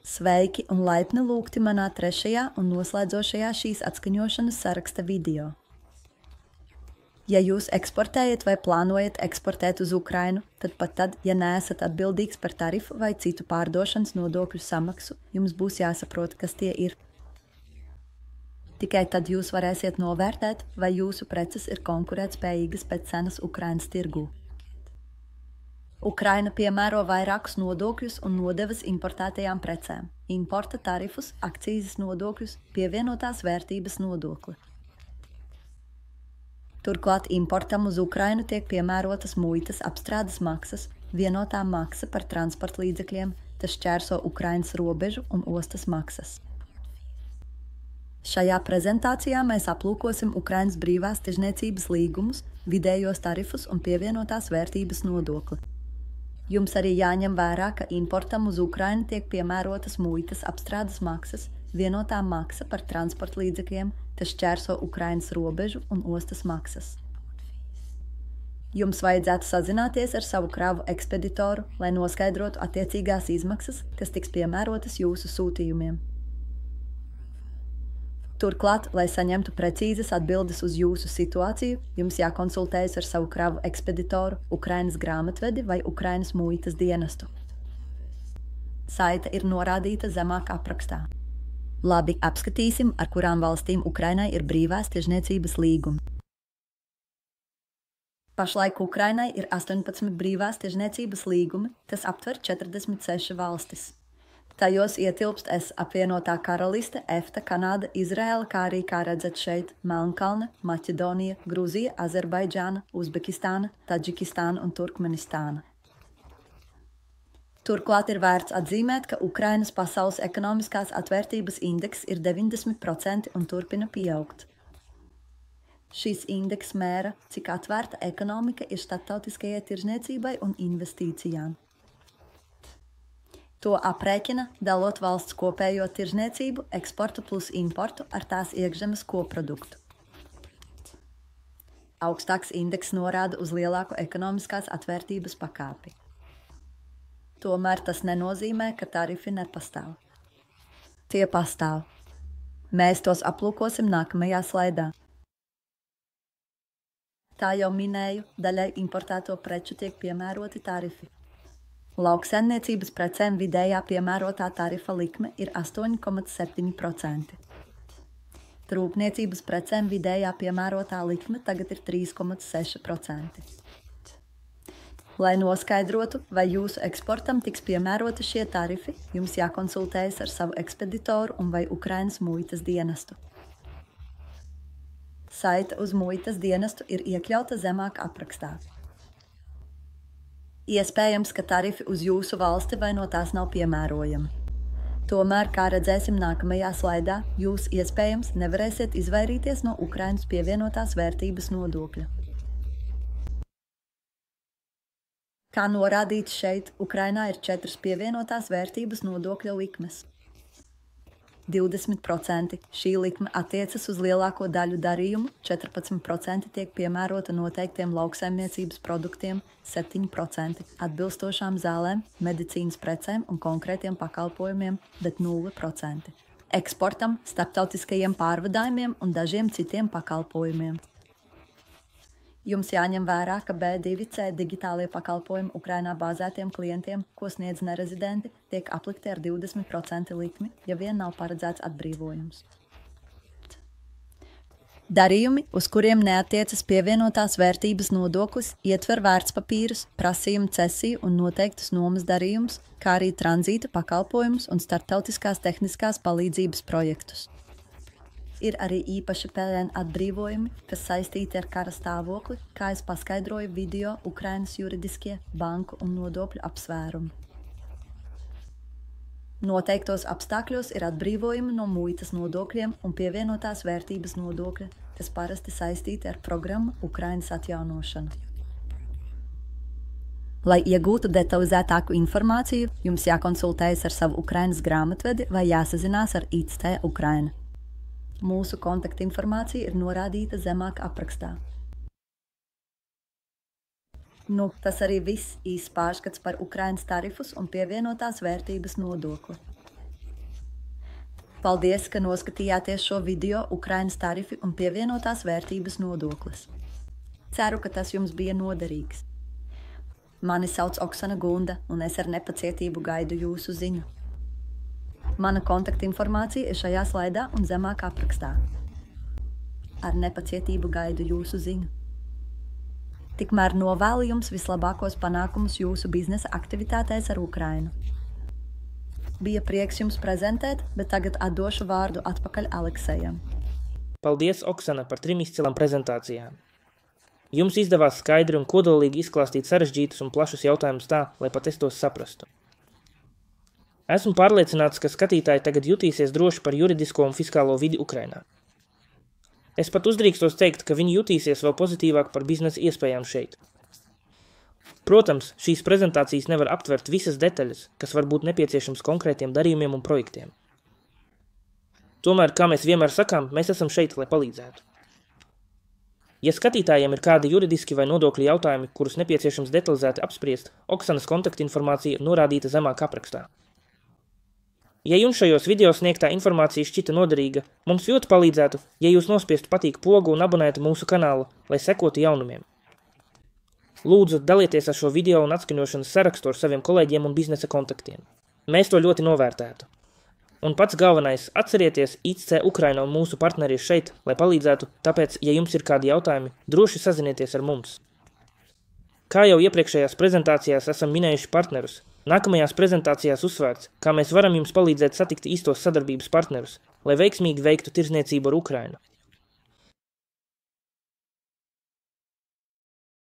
Sveiki un laipni lūgti manā 3. un noslēdzošajā šīs atskaņošanas saraksta video. Ja jūs eksportējat vai plānojat eksportēt uz Ukrainu, tad pat tad, ja neesat atbildīgs par tarifu vai citu pārdošanas nodokļu samaksu, jums būs jāsaprot, kas tie ir. Tikai tad jūs varēsiet novērtēt, vai jūsu preces ir konkurētspējīgas pēc cenas Ukrainas tirgū. Ukraina piemēro vairākus nodokļus un nodevas importētajām precēm, importa tarifus, akcīzes nodokļus, pievienotās vērtības nodokli. Turklāt importam uz Ukrainu tiek piemērotas muitas apstrādes maksas, vienotā maksa par transporta līdzekļiem, tas šķērso Ukrainas robežu un ostas maksas. Šajā prezentācijā mēs aplūkosim Ukrainas brīvās tirzniecības līgumus, vidējos tarifus un pievienotās vērtības nodokli. Jums arī jāņem vērā, ka importam uz Ukrainu tiek piemērotas muitas apstrādes maksas, vienotā maksa par transporta līdzekļiem, tas šķērso Ukrainas robežu un ostas maksas. Jums vajadzētu sazināties ar savu kravu ekspeditoru, lai noskaidrotu attiecīgās izmaksas, kas tiks piemērotas jūsu sūtījumiem. Turklāt, lai saņemtu precīzas atbildes uz jūsu situāciju, jums jākonsultējas ar savu kravu ekspeditoru, Ukrainas grāmatvedi vai Ukrainas muitas dienestu. Saite ir norādīta zemāk aprakstā. Labi, apskatīsim, ar kurām valstīm Ukrainai ir brīvās tirzniecības līgumi. Pašlaik Ukrainai ir 18 brīvās tirzniecības līgumi, tas aptver 46 valstis. Tajos ietilpst apvienotā karaliste, EFTA, Kanāda, Izraela, kā arī, kā redzat šeit, Melnkalne, Maķedonija, Gruzija, Azerbaidžāna, Uzbekistāna, Tadžikistāna un Turkmenistāna. Turklāt ir vērts atzīmēt, ka Ukrainas pasaules ekonomiskās atvērtības indeks ir 90% un turpina pieaugt. Šīs indeks mēra, cik atvērta ekonomika ir starptautiskajai tirzniecībai un investīcijām. To aprēķina, dalot valsts kopējo tirzniecību, eksportu plus importu ar tās iekšzemes koproduktu. Augstāks indeks norāda uz lielāku ekonomiskās atvērtības pakāpi. Tomēr tas nenozīmē, ka tarifi nepastāv. Tie pastāv. Mēs tos aplūkosim nākamajā slaidā. Tā jau minēju, daļai importēto preču tiek piemēroti tarifi. Lauksaimniecības precēm vidējā piemērotā tarifa likme ir 8,7%. Rūpniecības precēm vidējā piemērotā likme tagad ir 3,6%. Lai noskaidrotu, vai jūsu eksportam tiks piemēroti šie tarifi, jums jākonsultējas ar savu ekspeditoru un vai Ukrainas muitas dienestu. Saite uz muitas dienestu ir iekļauta zemāk aprakstā. Iespējams, ka tarifi uz jūsu valsti vai no tās nav piemērojami. Tomēr, kā redzēsim nākamajā slaidā, jūs iespējams nevarēsiet izvairīties no Ukrainas pievienotās vērtības nodokļa. Kā norādīts šeit, Ukrainā ir 4 pievienotās vērtības nodokļa likmes. 20% šī likme attiecas uz lielāko daļu darījumu, 14% tiek piemērota noteiktiem lauksaimniecības produktiem, 7% atbilstošām zālēm, medicīnas precēm un konkrētiem pakalpojumiem, bet 0% eksportam, starptautiskajiem pārvadājumiem un dažiem citiem pakalpojumiem. Jums jāņem vērā, ka B2C digitālie pakalpojumi Ukrainā bāzētiem klientiem, ko sniedz nerezidenti, tiek aplikti ar 20% likmi, ja vien nav paredzēts atbrīvojums. Darījumi, uz kuriem neattiecas pievienotās vērtības nodoklis, ietver vērtspapīrus, prasījumu cesiju un noteiktus nomas darījumus, kā arī tranzīta pakalpojumus un starptautiskās tehniskās palīdzības projektus. Ir arī īpaši PVN atbrīvojumi, kas saistīti ar kara stāvokli, kā es paskaidroju video Ukrainas juridiskie, banku un nodokļu apsvērumi. Noteiktos apstākļos ir atbrīvojumi no muitas nodokļiem un pievienotās vērtības nodokļa, kas parasti saistīti ar programmu Ukrainas atjaunošanu. Lai iegūtu detalizētāku informāciju, jums jākonsultējas ar savu Ukrainas grāmatvedi vai jāsazinās ar ICT Ukraina. Mūsu kontaktinformācija ir norādīta zemāk aprakstā. Tas arī viss īsts pārskats par Ukrainas tarifus un pievienotās vērtības nodokli. Paldies, ka noskatījāties šo video Ukrainas tarifi un pievienotās vērtības nodoklis. Ceru, ka tas jums bija noderīgs. Mani sauc Oksana Gunda, un es ar nepacietību gaidu jūsu ziņu. Mana kontaktinformācija ir šajā slaidā un zemāk aprakstā. Ar nepacietību gaidu jūsu ziņu. Tikmēr novēlu jums vislabākos panākumus jūsu biznesa aktivitātēs ar Ukrainu. Bija prieks jums prezentēt, bet tagad atdošu vārdu atpakaļ Aleksejam. Paldies, Oksana, par 3 izcilām prezentācijām. Jums izdevās skaidri un kodolīgi izklāstīt sarežģītus un plašus jautājumus tā, lai pat es tos saprastu. Esmu pārliecināts, ka skatītāji tagad jutīsies droši par juridisko un fiskālo vidi Ukrainā. Es pat uzdrīkstos teikt, ka viņi jutīsies vēl pozitīvāk par biznesa iespējām šeit. Protams, šīs prezentācijas nevar aptvert visas detaļas, kas var būt nepieciešams konkrētiem darījumiem un projektiem. Tomēr, kā mēs vienmēr sakām, mēs esam šeit, lai palīdzētu. Ja skatītājiem ir kādi juridiski vai nodokļu jautājumi, kurus nepieciešams detalizēti apspriest, Oksanas kontaktinformācija ir norādīta zemāk aprakstā. Ja jums šajos video sniegtā informācija šķita noderīga, mums ļoti palīdzētu, ja jūs nospiestu patīk pogu un abonētu mūsu kanālu, lai sekotu jaunumiem. Lūdzu, dalieties ar šo video un atskaņošanas sarakstu ar saviem kolēģiem un biznesa kontaktiem. Mēs to ļoti novērtētu. Un pats galvenais, atcerieties, ICC Ukraina un mūsu partneri ir šeit, lai palīdzētu, tāpēc, ja jums ir kādi jautājumi, droši sazinieties ar mums. Kā jau iepriekšējās prezentācijās esam minējuši partnerus, nākamajās prezentācijās uzsvērts, kā mēs varam jums palīdzēt satikt īstos sadarbības partnerus, lai veiksmīgi veiktu tirzniecību ar Ukrainu.